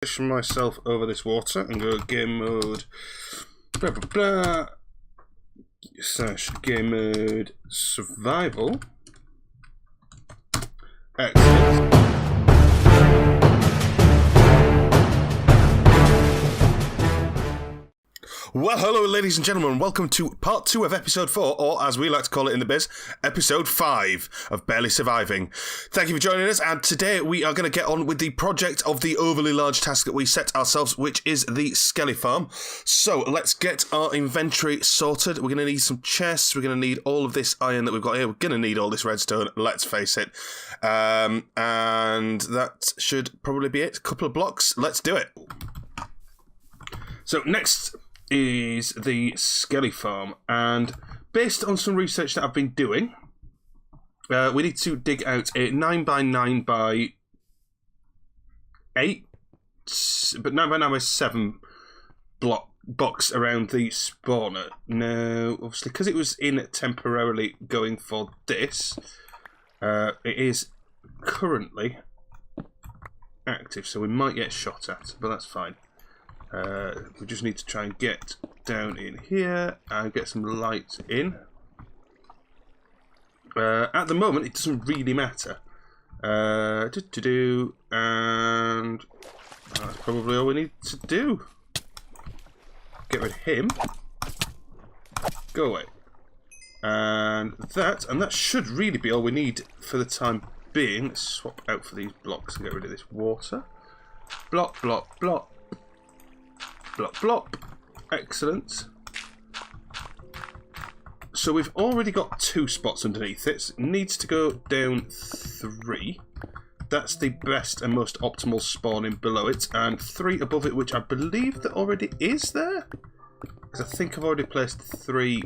position myself over this water and go game mode. Blah blah blah. Slash game mode survival. Excellent. Well, hello, ladies and gentlemen. Welcome to part 2 of episode 4, or as we like to call it in the biz, episode 5 of Barely Surviving. Thank you for joining us, and today we are going to get on with the project of the overly large task that we set ourselves, which is the Skelly farm. So let's get our inventory sorted. We're going to need some chests. We're going to need all of this iron that we've got here. We're going to need all this redstone, let's face it. And that should probably be it. A couple of blocks. Let's do it. So next is the Skelly farm, and based on some research that I've been doing, we need to dig out a 9x9 by 8, but 9x9 by 7 box around the spawner. Now, obviously, because it was in temporarily going for this, it is currently active, so we might get shot at, but that's fine. We just need to try and get down in here and get some light in. At the moment, it doesn't really matter. And that's probably all we need to do. Get rid of him. Go away. And that should really be all we need for the time being. Let's swap out for these blocks and get rid of this water. Block, block, block. Blop, blop. Excellent. So we've already got 2 spots underneath it. It needs to go down 3. That's the best and most optimal spawning below it. And 3 above it, which I believe that already is there. Because I think I've already placed 3.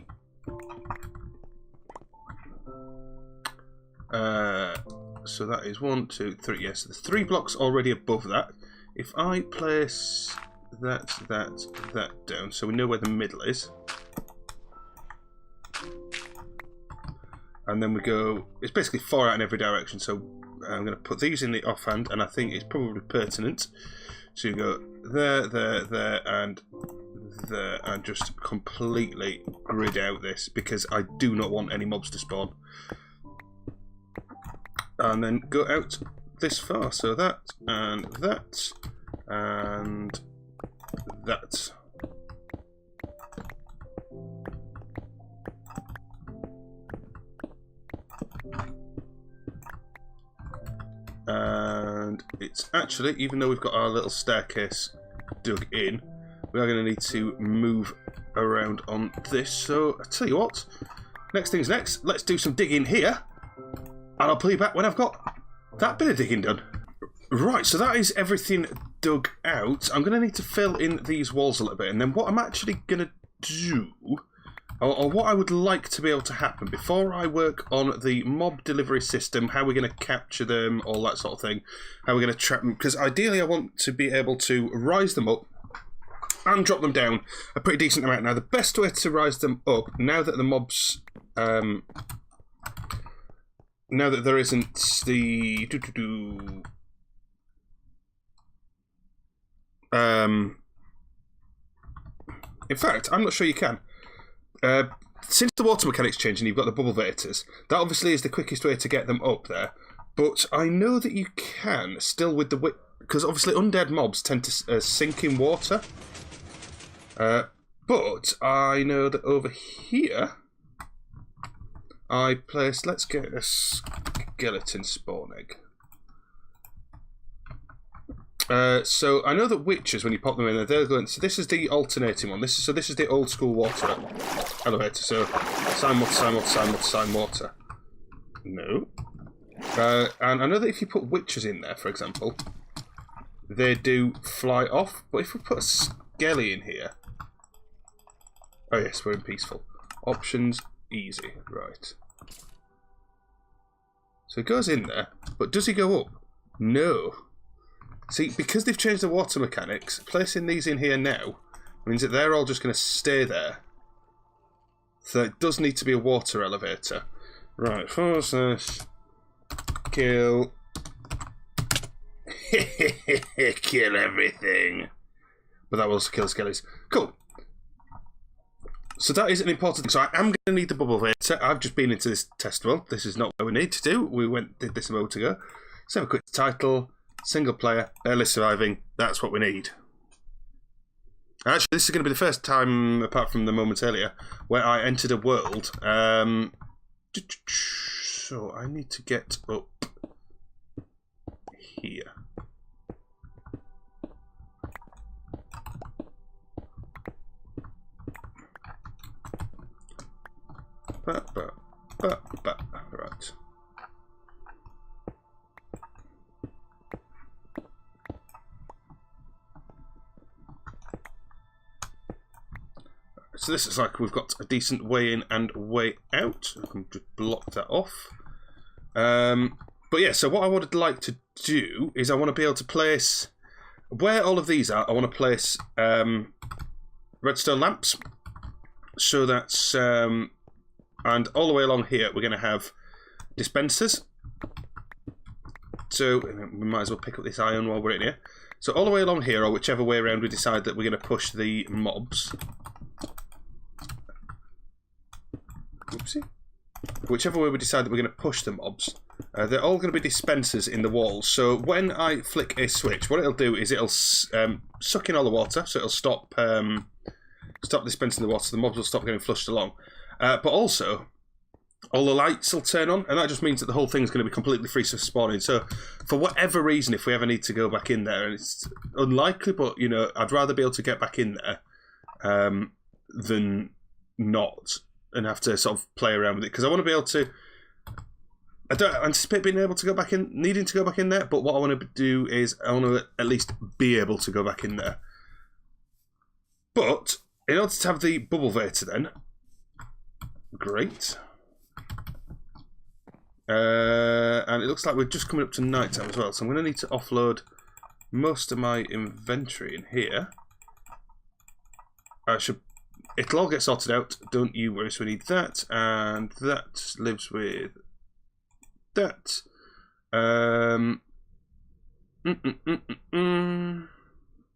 So that is 1, 2, 3. Yes, there's 3 blocks already above that. If I place that down, so we know where the middle is, and then we go, it's basically 4 out in every direction, so I'm going to put these in the offhand, and I think it's probably pertinent to go there, and there, and just completely grid out this, because I do not want any mobs to spawn. And then go out this far, so that, and that, and that. And it's actually, even though we've got our little staircase dug in, we are going to need to move around on this. So I tell you what, next thing's next. Let's do some digging here, and I'll pull you back when I've got that bit of digging done. Right, so that is everything dug out. I'm going to need to fill in these walls a little bit, and then what I'm actually going to do, or what I would like to be able to happen before I work on the mob delivery system, how we're going to capture them, all that sort of thing, how we're going to trap them, because ideally I want to be able to rise them up and drop them down a pretty decent amount. Now, the best way to rise them up, now that the mobs, now that there isn't the in fact, I'm not sure you can. Since the water mechanic's changed and you've got the bubble vators, that obviously is the quickest way to get them up there. But I know that you can still with the because obviously undead mobs tend to sink in water. But I know that over here I placed. Let's get a skeleton spawn egg. So I know that witches, when you pop them in there, they're going. So this is the alternating one. This is the old school water elevator. So sign water. No. And I know that if you put witches in there, for example, they do fly off. But if we put a Skelly in here, oh yes, we're in peaceful. Options, easy, right. So it goes in there, but does he go up? No. See, because they've changed the water mechanics, placing these in here now means that they're all just going to stay there. So it does need to be a water elevator. Right, force this. Kill Kill everything. But that will also kill skellies. Cool. So that is an important thing. So I am going to need the bubble vator. I've just been into this test world. This is not what we need to do. We did this a moment ago. Let's have a quick title. Single player. Barely surviving. That's what we need. Actually, this is going to be the first time, apart from the moment earlier, where I entered a world. So I need to get up here. Right. So this is like we've got a decent way in and way out. I can just block that off. But yeah, so what I would like to do is I want to be able to place, where all of these are, I want to place redstone lamps. So that's, and all the way along here we're going to have dispensers. So we might as well pick up this iron while we're in here. So all the way along here, or whichever way around we decide that we're going to push the mobs. Oopsie. Whichever way we decide that we're going to push the mobs, they're all going to be dispensers in the walls. So when I flick a switch, what it'll do is it'll suck in all the water, so it'll stop dispensing the water, so the mobs will stop getting flushed along. But also, all the lights will turn on, and that just means that the whole thing's going to be completely free of spawning. So for whatever reason, if we ever need to go back in there, and it's unlikely, but you know, I'd rather be able to get back in there than not, and have to sort of play around with it, because I want to be able to. I don't anticipate being able to go back in, needing to go back in there, but what I want to do is I want to at least be able to go back in there. But in order to have the bubble vator, then great. And it looks like we're just coming up to night time as well, so I'm going to need to offload most of my inventory in here. It'll all get sorted out, don't you worry. So we need that, and that lives with that.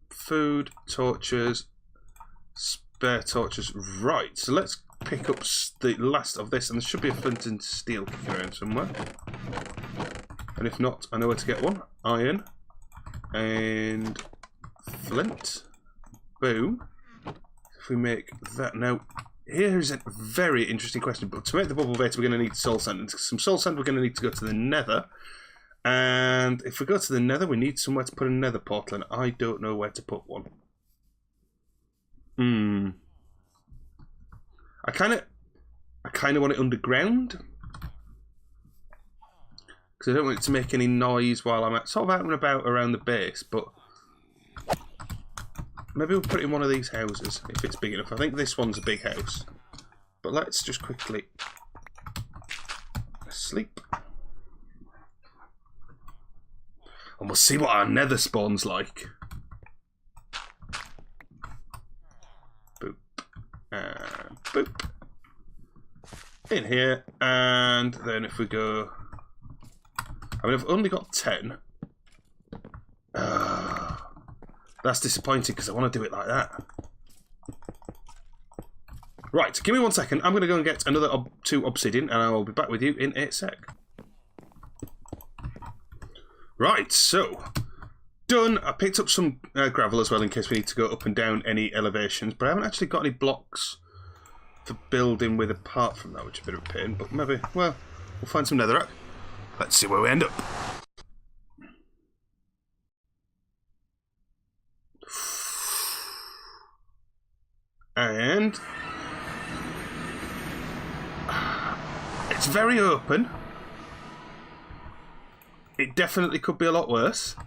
Food, torches, spare torches. Right, so let's pick up the last of this, and there should be a flint and steel kicking around somewhere. And if not, I know where to get one. Iron and flint. Boom. If we make that now, here is a very interesting question. But to make the bubble vator, we're going to need soul sand. And some soul sand, we're going to need to go to the Nether. And if we go to the Nether, we need somewhere to put a Nether portal, and I don't know where to put one. I kind of want it underground, because I don't want it to make any noise while I'm sort of out and about around the base. But maybe we'll put it in one of these houses if it's big enough. I think this one's a big house. But let's just quickly sleep. And we'll see what our nether spawn's like. Boop. And boop. In here. And then if we go... I mean, I've only got 10. That's disappointing, because I want to do it like that. Right, give me 1 second. I'm going to go and get another 2 obsidian, and I will be back with you in a sec. Right, so done. I picked up some gravel as well in case we need to go up and down any elevations, but I haven't actually got any blocks for building with apart from that, which is a bit of a pain, but maybe, well, we'll find some netherrack. Let's see where we end up. And it's very open. It definitely could be a lot worse.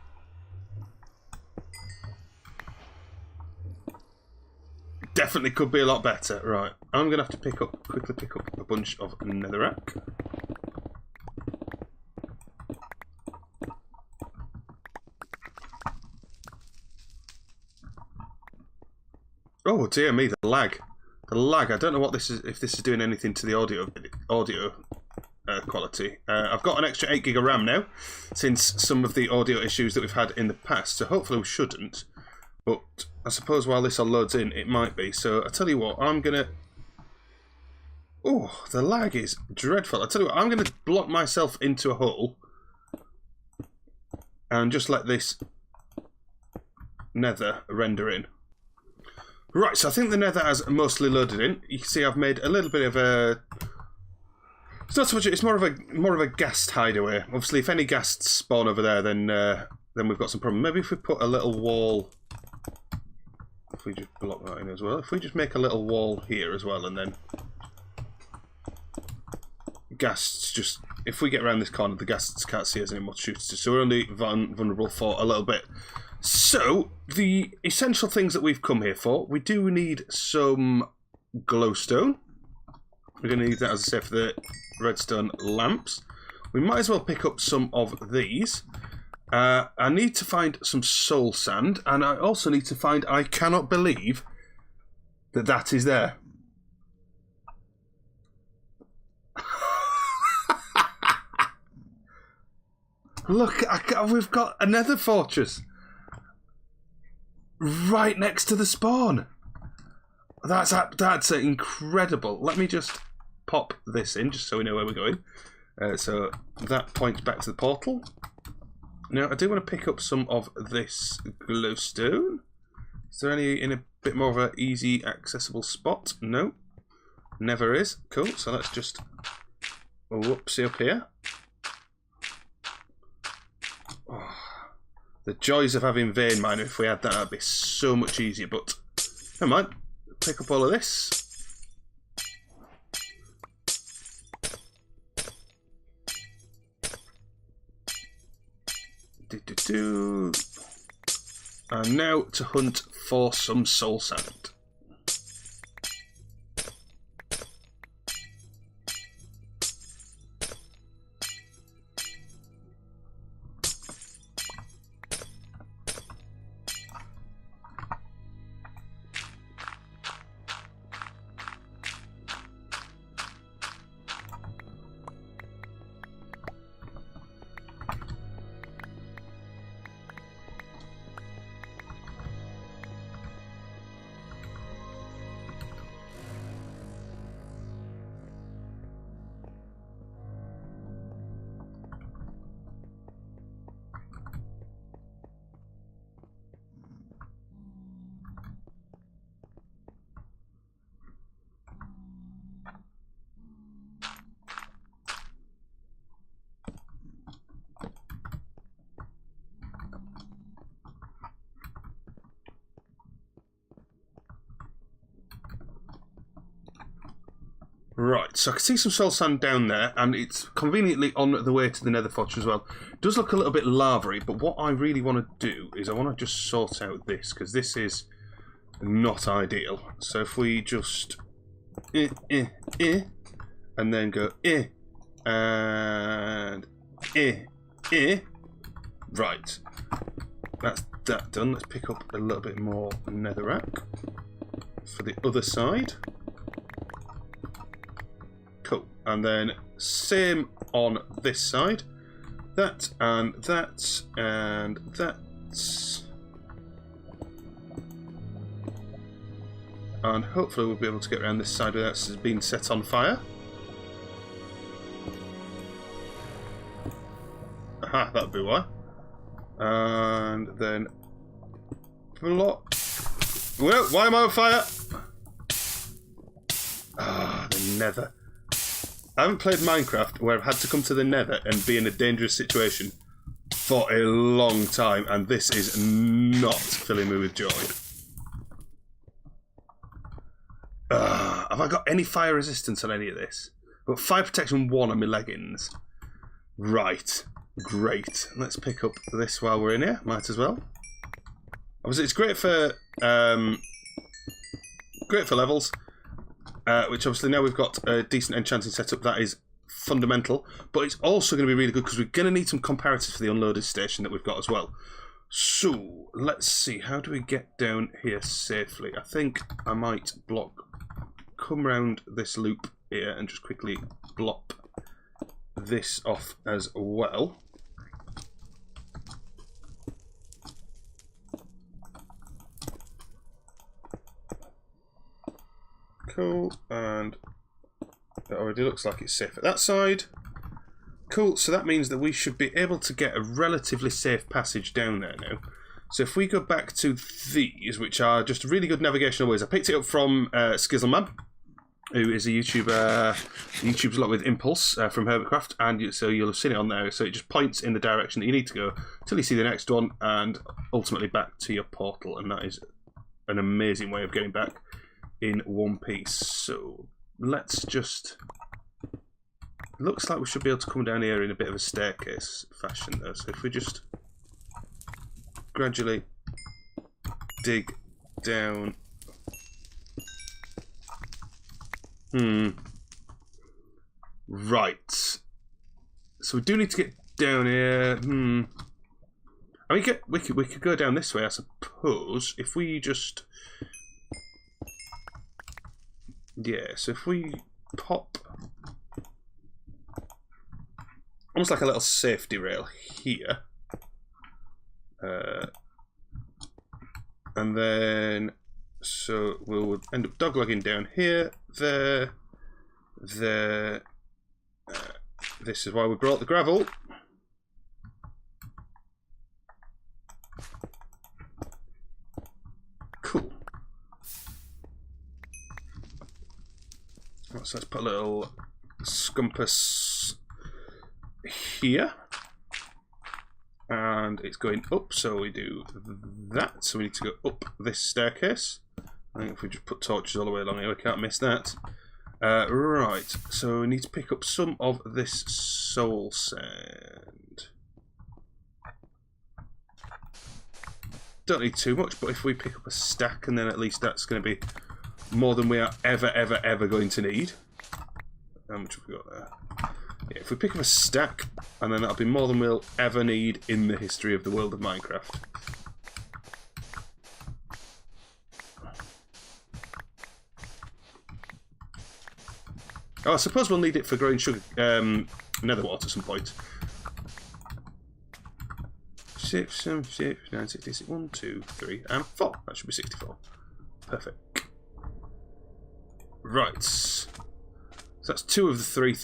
Definitely could be a lot better. Right, I'm going to have to quickly pick up a bunch of netherrack. Oh dear me, the lag. The lag. I don't know what this is. If this is doing anything to the audio quality. I've got an extra 8 gig of RAM now, since some of the audio issues that we've had in the past, so hopefully we shouldn't. But I suppose while this all loads in, it might be. So I tell you what, I'm going to... Oh, the lag is dreadful. I tell you what, I'm going to block myself into a hole and just let this nether render in. Right, so I think the nether has mostly loaded in. You can see I've made a little bit of a... It's not so much. It's more of a ghast hideaway. Obviously, if any ghasts spawn over there, then we've got some problem. Maybe if we put a little wall, if we just block that in as well. If we just make a little wall here as well, and then ghasts just. If we get around this corner, the ghasts can't see us anymore to shoot us. So we're only vulnerable for a little bit. So the essential things that we've come here for, we do need some glowstone. We're going to need that, as I say, for the redstone lamps. We might as well pick up some of these. I need to find some soul sand, and I also need to find... I cannot believe that that is there. Look, we've got a nether fortress right next to the spawn. That's incredible. Let me just pop this in, just so we know where we're going. So that points back to the portal. Now, I do want to pick up some of this glowstone. Is there any in a bit more of an easy, accessible spot? No. Never is. Cool. So let's just... Whoopsie up here. Oh, the joys of having vein miner. If we had that, that'd be so much easier. But never mind. Pick up all of this. And now to hunt for some soul sand. Right, so I can see some soul sand down there, and it's conveniently on the way to the nether fortress as well. It does look a little bit lavary, but what I really want to do is I want to just sort out this, because this is not ideal. So if we just... and then go... and... Right. That's that done. Let's pick up a little bit more netherrack for the other side. Cool. And then same on this side. That and that and that. And hopefully we'll be able to get around this side without it being set on fire. Aha, that'd be why. And then block. Well, why am I on fire? Ah, the nether. I haven't played Minecraft where I've had to come to the nether and be in a dangerous situation for a long time, and this is not filling me with joy. Have I got any fire resistance on any of this? I've got fire protection 1 on my leggings. Right. Great. Let's pick up this while we're in here. Might as well. Obviously, it's great for levels. Which obviously now we've got a decent enchanting setup, that is fundamental. But it's also going to be really good because we're going to need some comparatives for the unloaded station that we've got as well. So, let's see. How do we get down here safely? I think I might come round this loop here and just quickly blop this off as well. Cool, and it already looks like it's safe at that side. Cool, so that means that we should be able to get a relatively safe passage down there now. So if we go back to these, which are just really good navigational ways. I picked it up from Skizzleman, who is a YouTuber. He YouTubes a lot with Impulse from Herbertcraft, and so you'll have seen it on there. So it just points in the direction that you need to go till you see the next one, and ultimately back to your portal. And that is an amazing way of getting back in one piece. So let's just... Looks like we should be able to come down here in a bit of a staircase fashion though. So if we just gradually dig down. Right. So we do need to get down here. I mean, we could go down this way, I suppose. If we just... Yeah, so if we pop almost like a little safety rail here, and then so we'll end up doglegging down here, there. This is why we brought the gravel. Cool. So let's put a little scumpus here, and it's going up, so we do that. So we need to go up this staircase. I think if we just put torches all the way along here, we can't miss that. Right, so we need to pick up some of this soul sand. Don't need too much, but if we pick up a stack, and then at least that's going to be more than we are ever going to need. How much have we got there? Yeah, if we pick up a stack, and then that'll be more than we'll ever need in the history of the world of Minecraft. Oh, I suppose we'll need it for growing sugar, nether wart at some point. 6, 7, 8, 9, 66, 1, 2, 3, and 4. That should be 64. Perfect. Right. So that's two of the three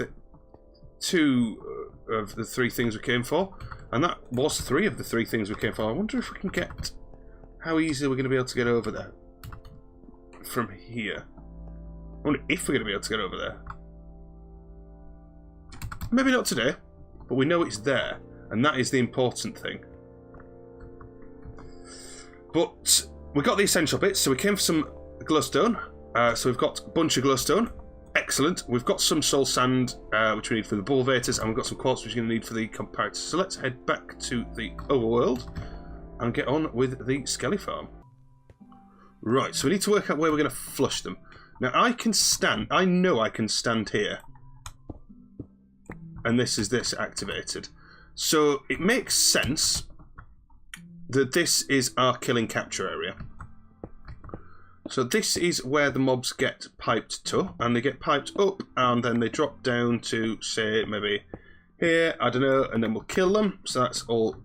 things we came for, and that was 3 of the 3 things we came for. I wonder if we can get how easy we're going to be able to get over there from here. I wonder if we're going to be able to get over there. Maybe not today, but we know it's there, and that is the important thing. But we got the essential bits, so we came for some glowstone. So we've got a bunch of glowstone. Excellent. We've got some soul sand, which we need for the bulvators, and we've got some quartz, which we're going to need for the comparators. So let's head back to the overworld and get on with the Skelly farm. Right, so we need to work out where we're going to flush them. Now, I know I can stand here. And this is activated. So it makes sense that this is our killing capture area. So this is where the mobs get piped to, and they get piped up, and then they drop down to, say, maybe here, I don't know, and then we'll kill them. So that's all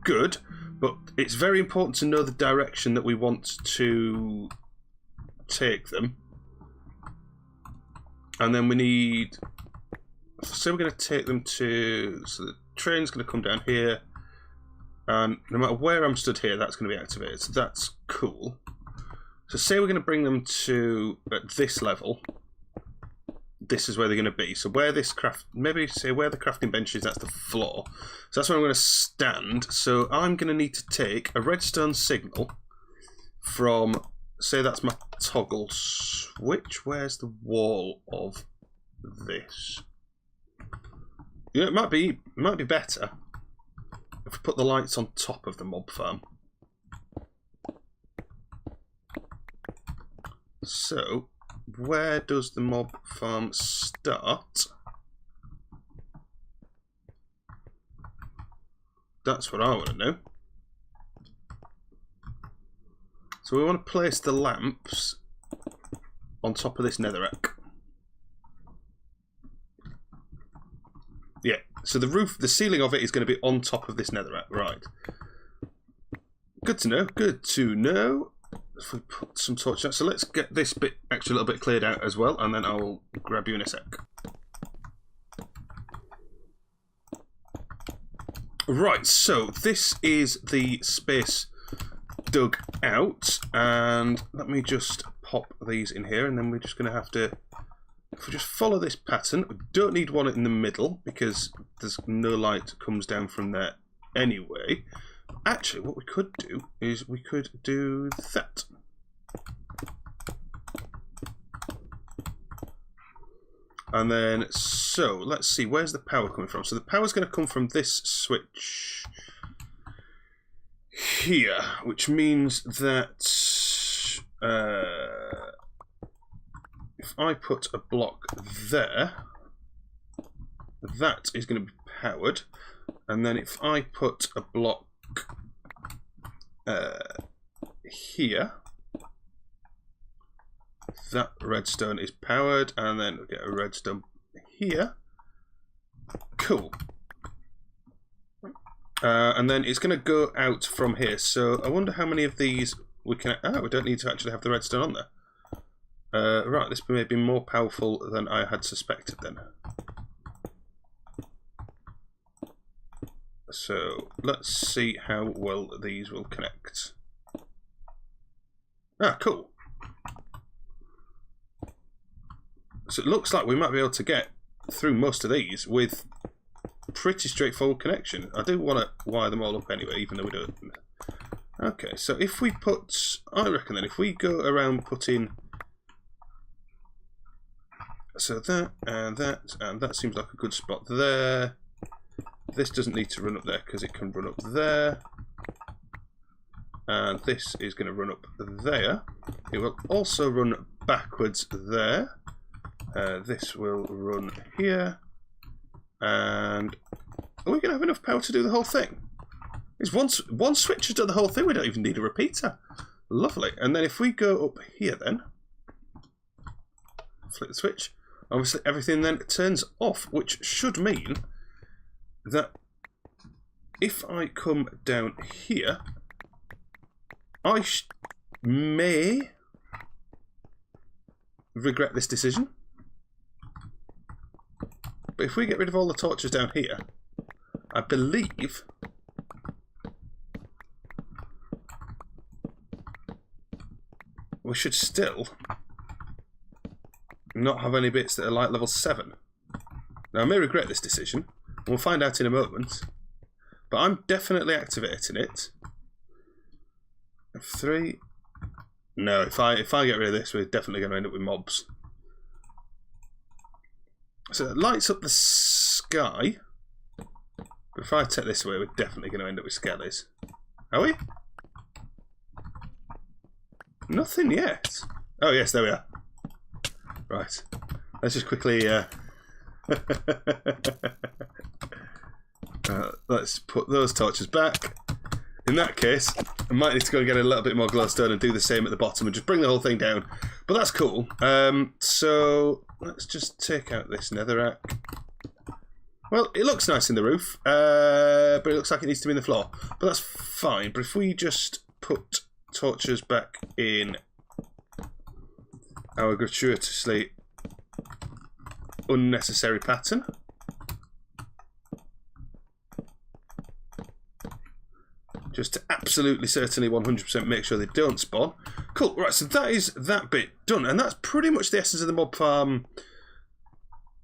good, but it's very important to know the direction that we want to take them. And then we need... So we're going to take them to... So the train's going to come down here, and no matter where I'm stood here, that's going to be activated. So that's cool. So say we're going to bring them to at this level. This is where they're going to be. So where this maybe say where the crafting bench is, that's the floor. So that's where I'm going to stand. So I'm going to need to take a redstone signal from, say that's my toggle switch. Where's the wall of this? You know, it might be better if we put the lights on top of the mob farm. So, where does the mob farm start? That's what I want to know. So we want to place the lamps on top of this netherrack. Yeah, so the ceiling of it is going to be on top of this netherrack, right. Good to know, good to know. If we put some torches out, so let's get this bit actually a little bit cleared out as well, and then I'll grab you in a sec. Right, so this is the space dug out, and let me just pop these in here, and then we're just going to have to, if we just follow this pattern, we don't need one in the middle because there's no light comes down from there anyway. Actually, what we could do is we could do that. And then, so, let's see, where's the power coming from? So the power's going to come from this switch here, which means that if I put a block there, that is going to be powered. And then if I put a block here, that redstone is powered, and then we get a redstone here. Cool. And then it's going to go out from here. So I wonder how many of these we can... Oh, we don't need to actually have the redstone on there. Right, this may be more powerful than I had suspected then. So let's see how well these will connect. Ah, cool. So it looks like we might be able to get through most of these with pretty straightforward connection. I do want to wire them all up anyway, even though we don't. Okay, so if we put, I reckon then if we go around putting, so that and that and that seems like a good spot there. This doesn't need to run up there because it can run up there. And this is going to run up there. It will also run backwards there. This will run here. And are we going to have enough power to do the whole thing? It's one switch has done the whole thing. We don't even need a repeater. Lovely. And then if we go up here then, flick the switch, obviously everything then turns off, which should mean that if I come down here, I may regret this decision. But if we get rid of all the torches down here, I believe we should still not have any bits that are like level 7. Now I may regret this decision. We'll find out in a moment. But I'm definitely activating it. F3. No, if I get rid of this, we're definitely going to end up with mobs. So it lights up the sky. But if I take this away, we're definitely going to end up with Skellies. Are we? Nothing yet. Oh yes, there we are. Right. Let's just quickly... let's put those torches back. In that case, I might need to go and get a little bit more glowstone and do the same at the bottom and just bring the whole thing down. But that's cool. So let's just take out this netherrack. Well, it looks nice in the roof, but it looks like it needs to be in the floor. But that's fine. But if we just put torches back in our gratuitously unnecessary pattern. Just to absolutely certainly 100% make sure they don't spawn. Cool, right, so that is that bit done. And that's pretty much the essence of the mob farm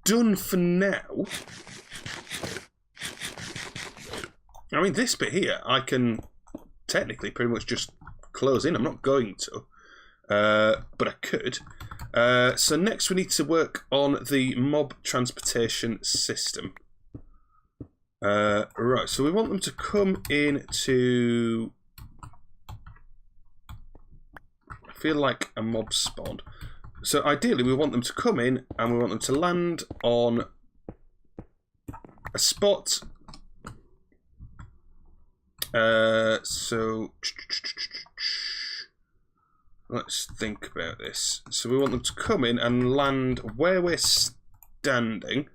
done for now. I mean, this bit here, I can technically pretty much just close in. I'm not going to, but I could. So next we need to work on the mob transportation system. Right, so we want them to come in to, I feel like a mob spawn. So ideally we want them to come in and we want them to land on a spot. So let's think about this. So we want them to come in and land where we're standing.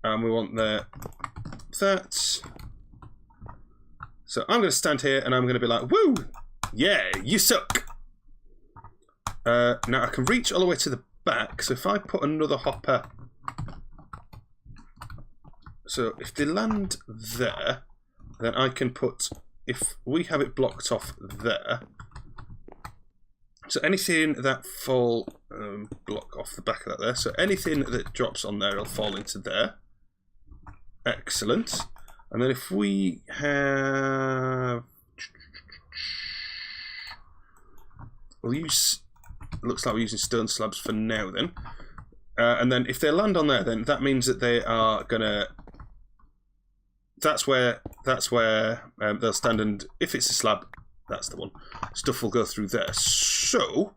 And we want that. So I'm going to stand here and I'm going to be like, woo! Yeah, you suck! Now I can reach all the way to the back, so if I put another hopper... So if they land there, then I can put... If we have it blocked off there... So anything that fall... block off the back of that there. So anything that drops on there will fall into there. Excellent. And then if we have... We'll use... Looks like we're using stone slabs for now then. And then if they land on there, then that means that they are gonna... That's where they'll stand, and if it's a slab, that's the one. Stuff will go through there. So,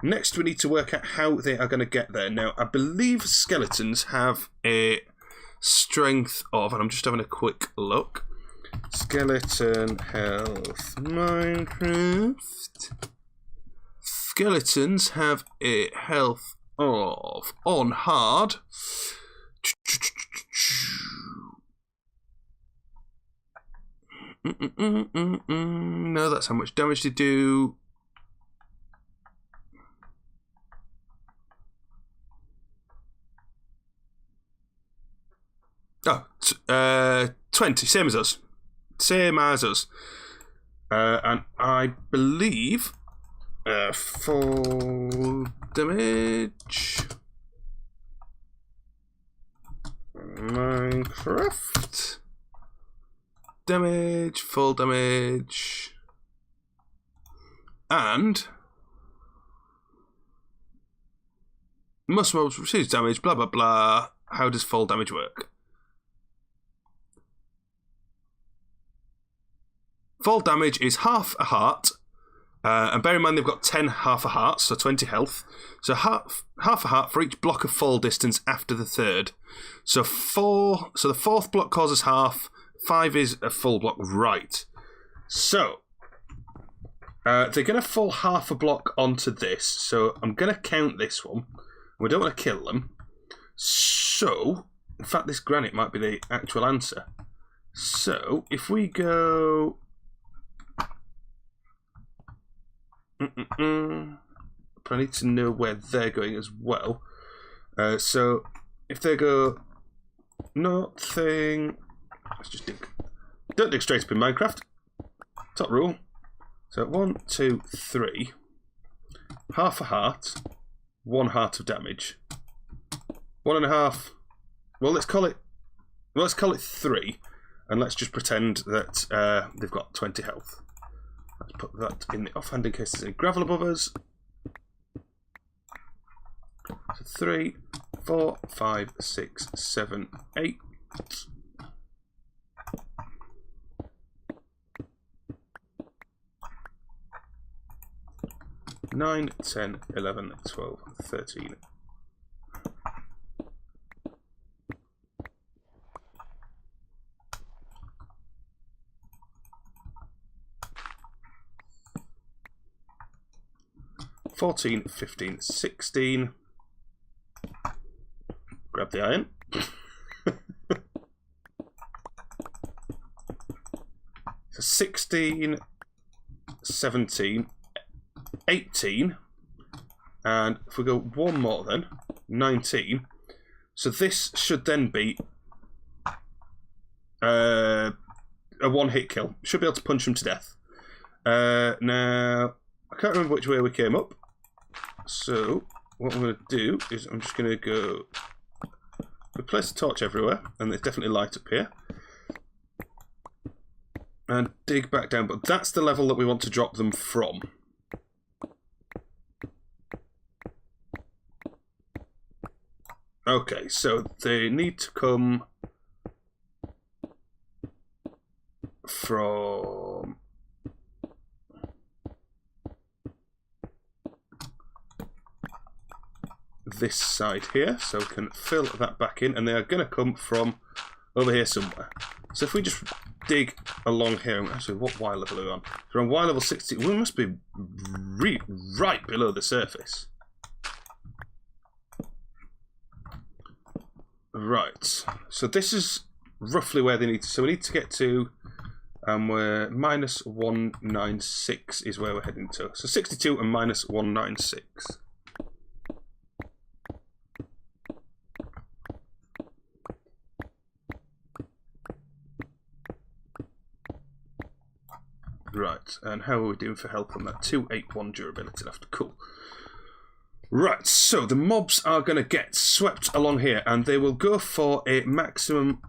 next we need to work out how they are going to get there. Now, I believe skeletons have a strength of, and I'm just having a quick look. Skeleton health Minecraft. Skeletons have a health of, on hard, no, that's how much damage they do. Oh, 20, same as us. Same as us. And I believe full damage. Minecraft. Damage, full damage, and most mobs receive damage, blah blah blah. How does full damage work? Full damage is half a heart, and bear in mind they've got 10 half a hearts, so 20 health. So half a heart for each block of fall distance after the third. So the fourth block causes half. 5 is a full block, right? So they're going to fall half a block onto this. So I'm going to count this one. We don't want to kill them. So, in fact, this granite might be the actual answer. So if we go, but I need to know where they're going as well. So if they go nothing. Let's just dig. Don't dig straight up in Minecraft. Top rule. So 1, 2, 3. Half a heart. 1 heart of damage. 1.5. Well, let's call it 3, and let's just pretend that they've got 20 health. Let's put that in the offhand in case there's any gravel above us. So 3, 4, 5, 6, 7, 8. 9, 10, 11, 12, 13. $14, 15, 16. Grab the iron. So 16, 17, 18, and if we go one more then, 19. So this should then be a one-hit kill. Should be able to punch him to death. Now, I can't remember which way we came up. So what I'm going to do is I'm just going to go place a torch everywhere, and there's definitely light up here. And dig back down, but that's the level that we want to drop them from. Okay, so they need to come from this side here, so we can fill that back in, and they are going to come from over here somewhere. So if we just dig along here, actually, what Y level are we on? So we're on Y level 60. We must be right below the surface. Right, so this is roughly where they need to. So we need to get to, we're minus 196 is where we're heading to. So 62 and minus 196. Right, and how are we doing for health on that? 281 durability left. Cool. Right, so the mobs are going to get swept along here, and they will go for a maximum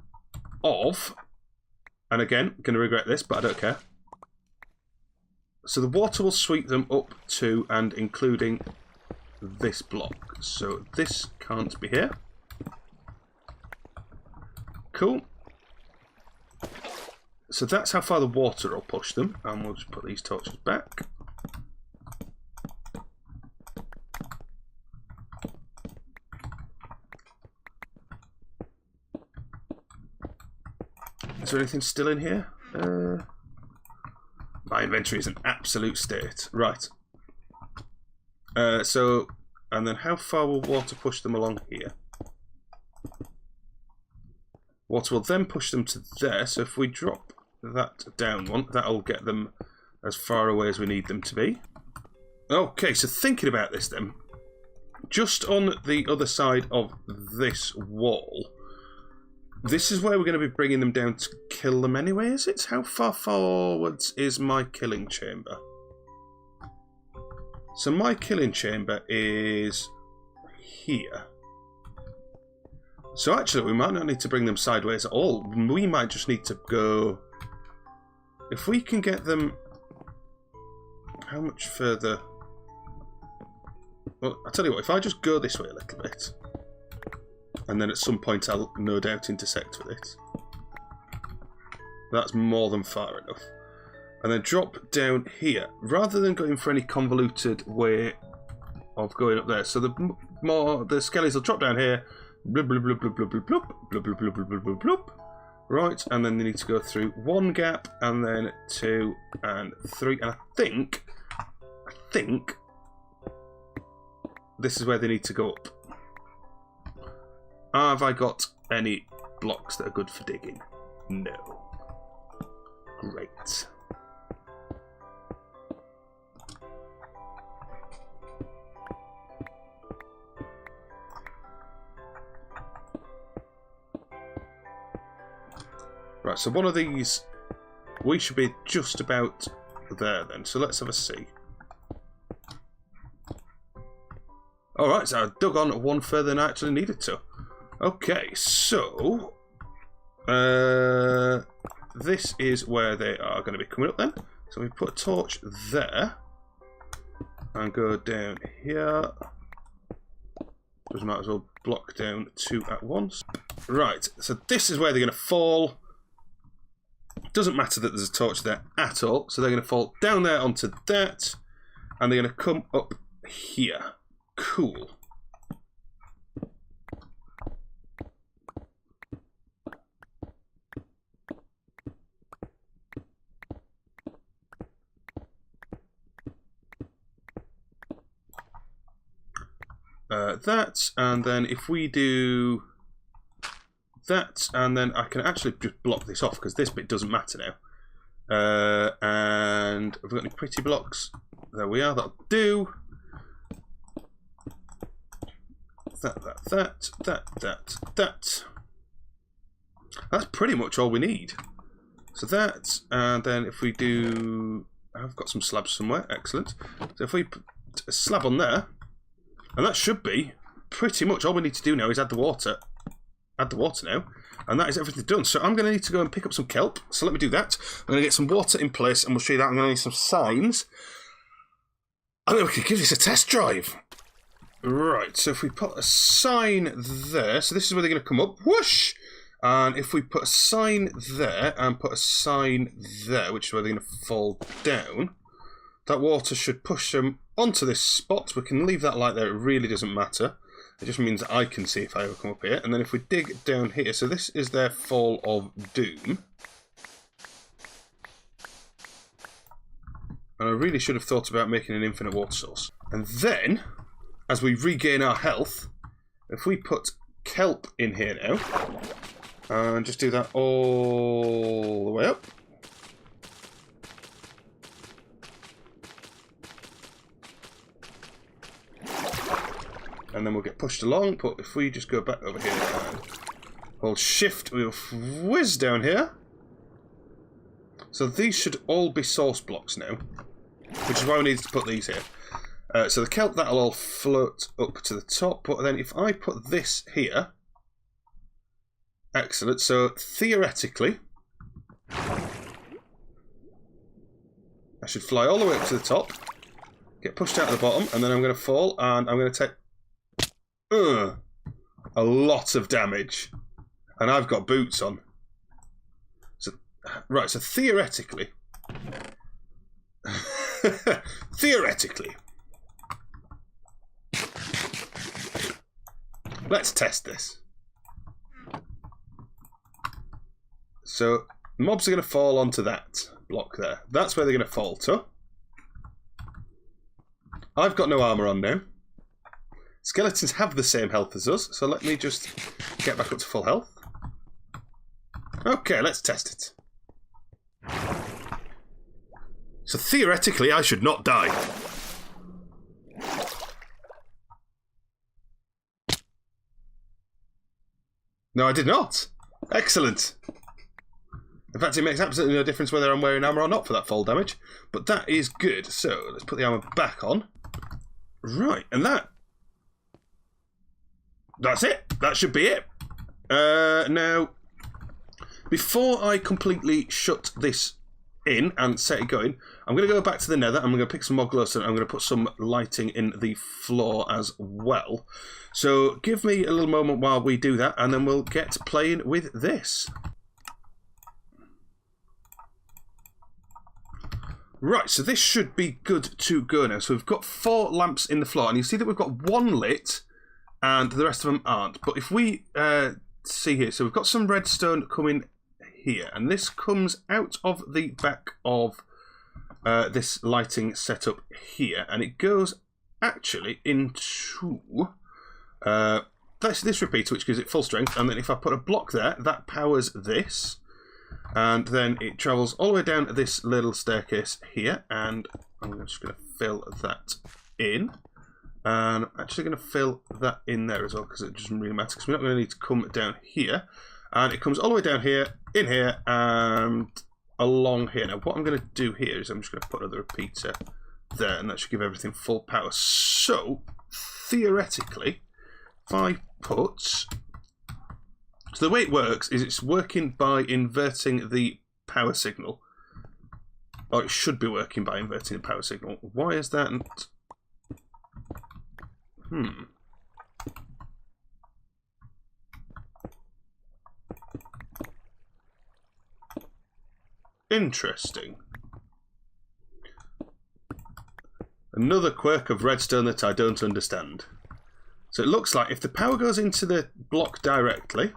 of, and again, going to regret this, but I don't care. So the water will sweep them up to and including this block. So this can't be here. Cool. So that's how far the water will push them, and we'll just put these torches back. Is there anything still in here? My inventory is an absolute state. Right. So, and then how far will water push them along here? Water will then push them to there, so if we drop that down one, that'll get them as far away as we need them to be. Okay, so thinking about this then, just on the other side of this wall, this is where we're going to be bringing them down to kill them anyway, is it? How far forwards is my killing chamber? So my killing chamber is here. So actually we might not need to bring them sideways at all. We might just need to go... If we can get them... How much further? Well, I'll tell you what, if I just go this way a little bit, and then at some point I'll no doubt intersect with it. That's more than far enough. And then drop down here, rather than going for any convoluted way of going up there. So the skellies will drop down here, blub blub blub blub blub blub blub blub blub blub blub blub. Right, and then they need to go through one gap, and then 2 and 3, and I think this is where they need to go up. Have I got any blocks that are good for digging? No. Great. Right, so one of these, we should be just about there then. So let's have a see. Alright, so I dug on one further than I actually needed to. Okay, so this is where they are going to be coming up then. So we put a torch there and go down here. Just might as well block down 2 at once. Right, so this is where they're going to fall. Doesn't matter that there's a torch there at all. So they're going to fall down there onto that, and they're going to come up here. Cool. That, and then if we do that, and then I can actually just block this off because this bit doesn't matter now. And have we got any pretty blocks? There we are, that'll do. That. That's pretty much all we need. So that, and then if we do... I've got some slabs somewhere, excellent. So if we put a slab on there, and that should be pretty much all we need to do now is add the water. Add the water now, and that is everything done. So I'm going to need to go and pick up some kelp. So let me do that. I'm going to get some water in place, and we'll show you that. I'm going to need some signs. And then we can give this a test drive. Right, so if we put a sign there, so this is where they're going to come up. Whoosh! And if we put a sign there and put a sign there, which is where they're going to fall down, that water should push them onto this spot. We can leave that light there, it really doesn't matter. It just means that I can see if I ever come up here. And then if we dig down here, so this is their fall of doom. And I really should have thought about making an infinite water source. And then, as we regain our health, if we put kelp in here now. And just do that all the way up. And then we'll get pushed along, but if we just go back over here and hold shift, we'll whiz down here. So these should all be source blocks now, which is why we needed to put these here. So the kelp, that'll all float up to the top, but then if I put this here, excellent, so theoretically, I should fly all the way up to the top, get pushed out of the bottom, and then I'm going to fall, and I'm going to take a lot of damage. And I've got boots on. So, right, so theoretically, theoretically, let's test this. So mobs are going to fall onto that block there. That's where they're going to fall to. I've got no armour on now. Skeletons have the same health as us, so let me just get back up to full health. Okay, let's test it. So theoretically, I should not die. No, I did not. Excellent. In fact, it makes absolutely no difference whether I'm wearing armour or not for that fall damage. But that is good. So, let's put the armour back on. Right, and that's it. That should be it. Now, before I completely shut this in and set it going, I'm going to go back to the nether. I'm going to pick some more glowstone. I'm going to put some lighting in the floor as well. So give me a little moment while we do that, and then we'll get playing with this. Right, so this should be good to go now. So we've got 4 lamps in the floor, and you see that we've got 1 lit, and the rest of them aren't. But if we see here, so we've got some redstone coming here, and this comes out of the back of this lighting setup here, and it goes actually into this repeater, which gives it full strength, and then if I put a block there, that powers this, and then it travels all the way down this little staircase here, and I'm just going to fill that in. And I'm actually going to fill that in there as well, because it doesn't really matter, because we're not going to need to come down here. And it comes all the way down here, in here, and along here. Now, what I'm going to do here is I'm just going to put another repeater there, and that should give everything full power. So, theoretically, if I put... So the way it works is it's working by inverting the power signal. Or it should be working by inverting the power signal. Why is that? Interesting. Another quirk of redstone that I don't understand. So it looks like if the power goes into the block directly...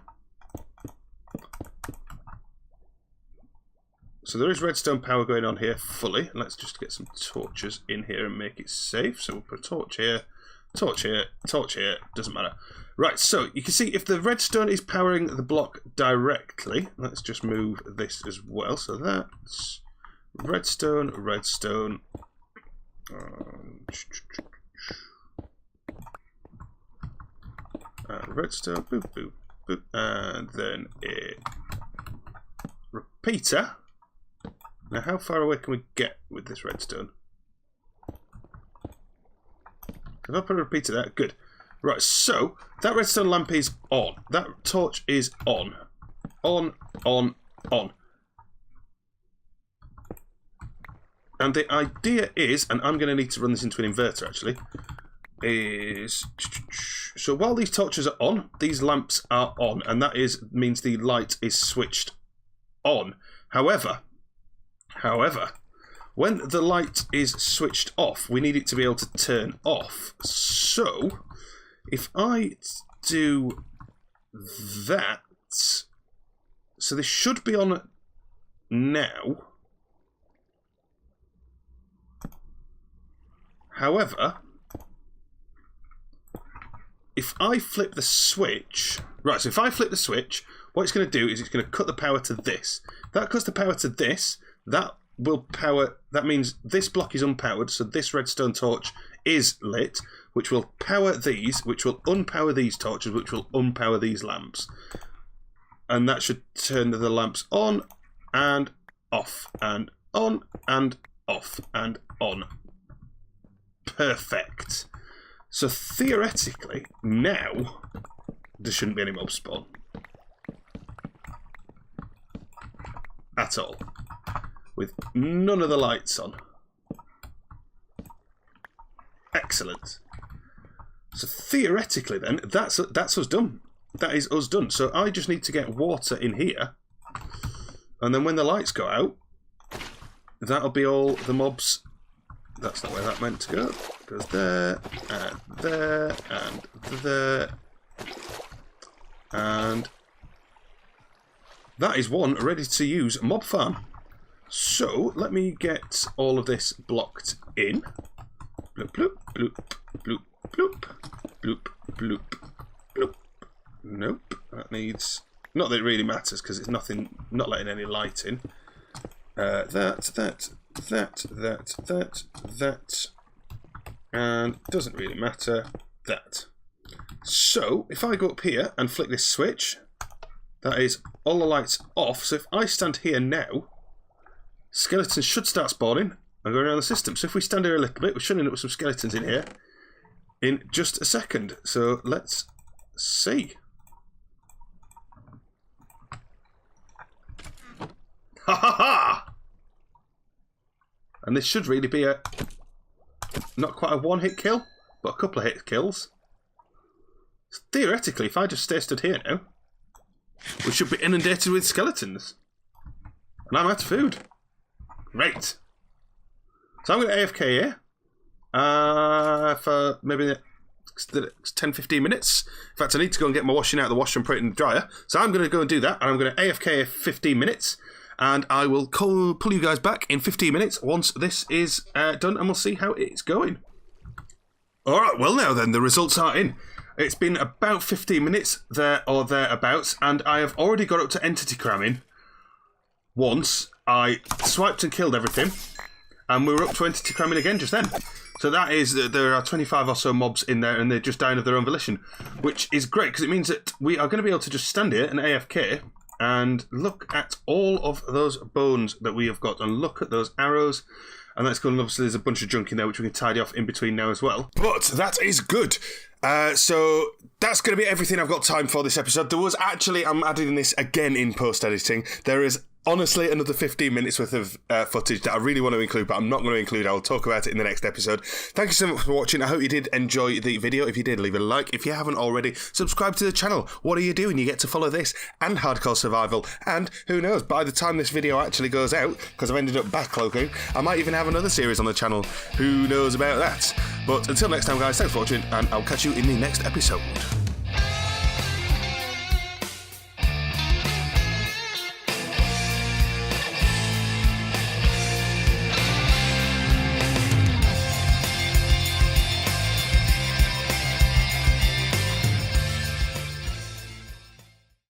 So there is redstone power going on here fully. Let's just get some torches in here and make it safe. So we'll put a torch here, torch here, torch here, doesn't matter. Right, so you can see if the redstone is powering the block directly, let's just move this as well. So that's redstone, redstone. Redstone, boop, boop, boop. And then a repeater. Now, how far away can we get with this redstone? If I put a repeater there, good. Right, so that redstone lamp is on. That torch is on. On, on, on. And the idea is, and I'm going to need to run this into an inverter actually, is... So while these torches are on, these lamps are on, and that means the light is switched on. However, when the light is switched off, we need it to be able to turn off. So, if I do that, so this should be on now. However, if I flip the switch... Right, so if I flip the switch, what it's going to do is it's going to cut the power to this. That cuts the power to this. That will power... That means this block is unpowered, so this redstone torch is lit, which will power these, which will unpower these torches, which will unpower these lamps. And that should turn the lamps on and off and on and off and on. Perfect. So theoretically, now there shouldn't be any mob spawn. At all. With none of the lights on. Excellent. So theoretically then, that's us done. That is us done. So I just need to get water in here. And then when the lights go out, that'll be all the mobs. That's not where that meant to go. It goes there, and there, and there. And that is one ready to use mob farm. So let me get all of this blocked in. Bloop, bloop, bloop, bloop, bloop, bloop, bloop, bloop. Nope, that needs... Not that it really matters, because it's nothing, not letting any light in. That. And doesn't really matter, that. So, if I go up here and flick this switch, that is all the lights off. So if I stand here now, skeletons should start spawning and going around the system. So if we stand here a little bit, we should end up with some skeletons in here in just a second. So let's see. Ha ha ha! And this should really be a... Not quite a one-hit kill, but a couple of hit kills. So theoretically, if I just stay stood here now, we should be inundated with skeletons. And I'm out of food. Great. So I'm going to AFK here for maybe 10-15 minutes. In fact, I need to go and get my washing out of the washer and put it in the dryer. So I'm going to go and do that. And I'm going to AFK 15 minutes. And I will pull you guys back in 15 minutes once this is done. And we'll see how it's going. Alright, well now then, the results are in. It's been about 15 minutes there or thereabouts, and I have already got up to entity cramming. Once I swiped and killed everything, and we were up to entity cramming again just then. So that is, there are 25 or so mobs in there, and they're just dying of their own volition, which is great, because it means that we are going to be able to just stand here and AFK, and look at all of those bones that we have got, and look at those arrows. And that's cool, and obviously there's a bunch of junk in there which we can tidy off in between now as well. But that is good. So that's going to be everything I've got time for this episode. There was actually, I'm adding this again in post-editing. There is honestly another 15 minutes worth of footage that I really want to include, but I'm not going to include. I'll talk about it in the next episode. Thank you so much for watching. I hope you did enjoy the video. If you did, leave a like. If you haven't already, subscribe to the channel. What are you doing? You get to follow this and Hardcore Survival. And who knows, by the time this video actually goes out, because I've ended up backlogging, I might even have another series on the channel. Who knows about that? But until next time, guys, thanks for watching, and I'll catch you in the next episode.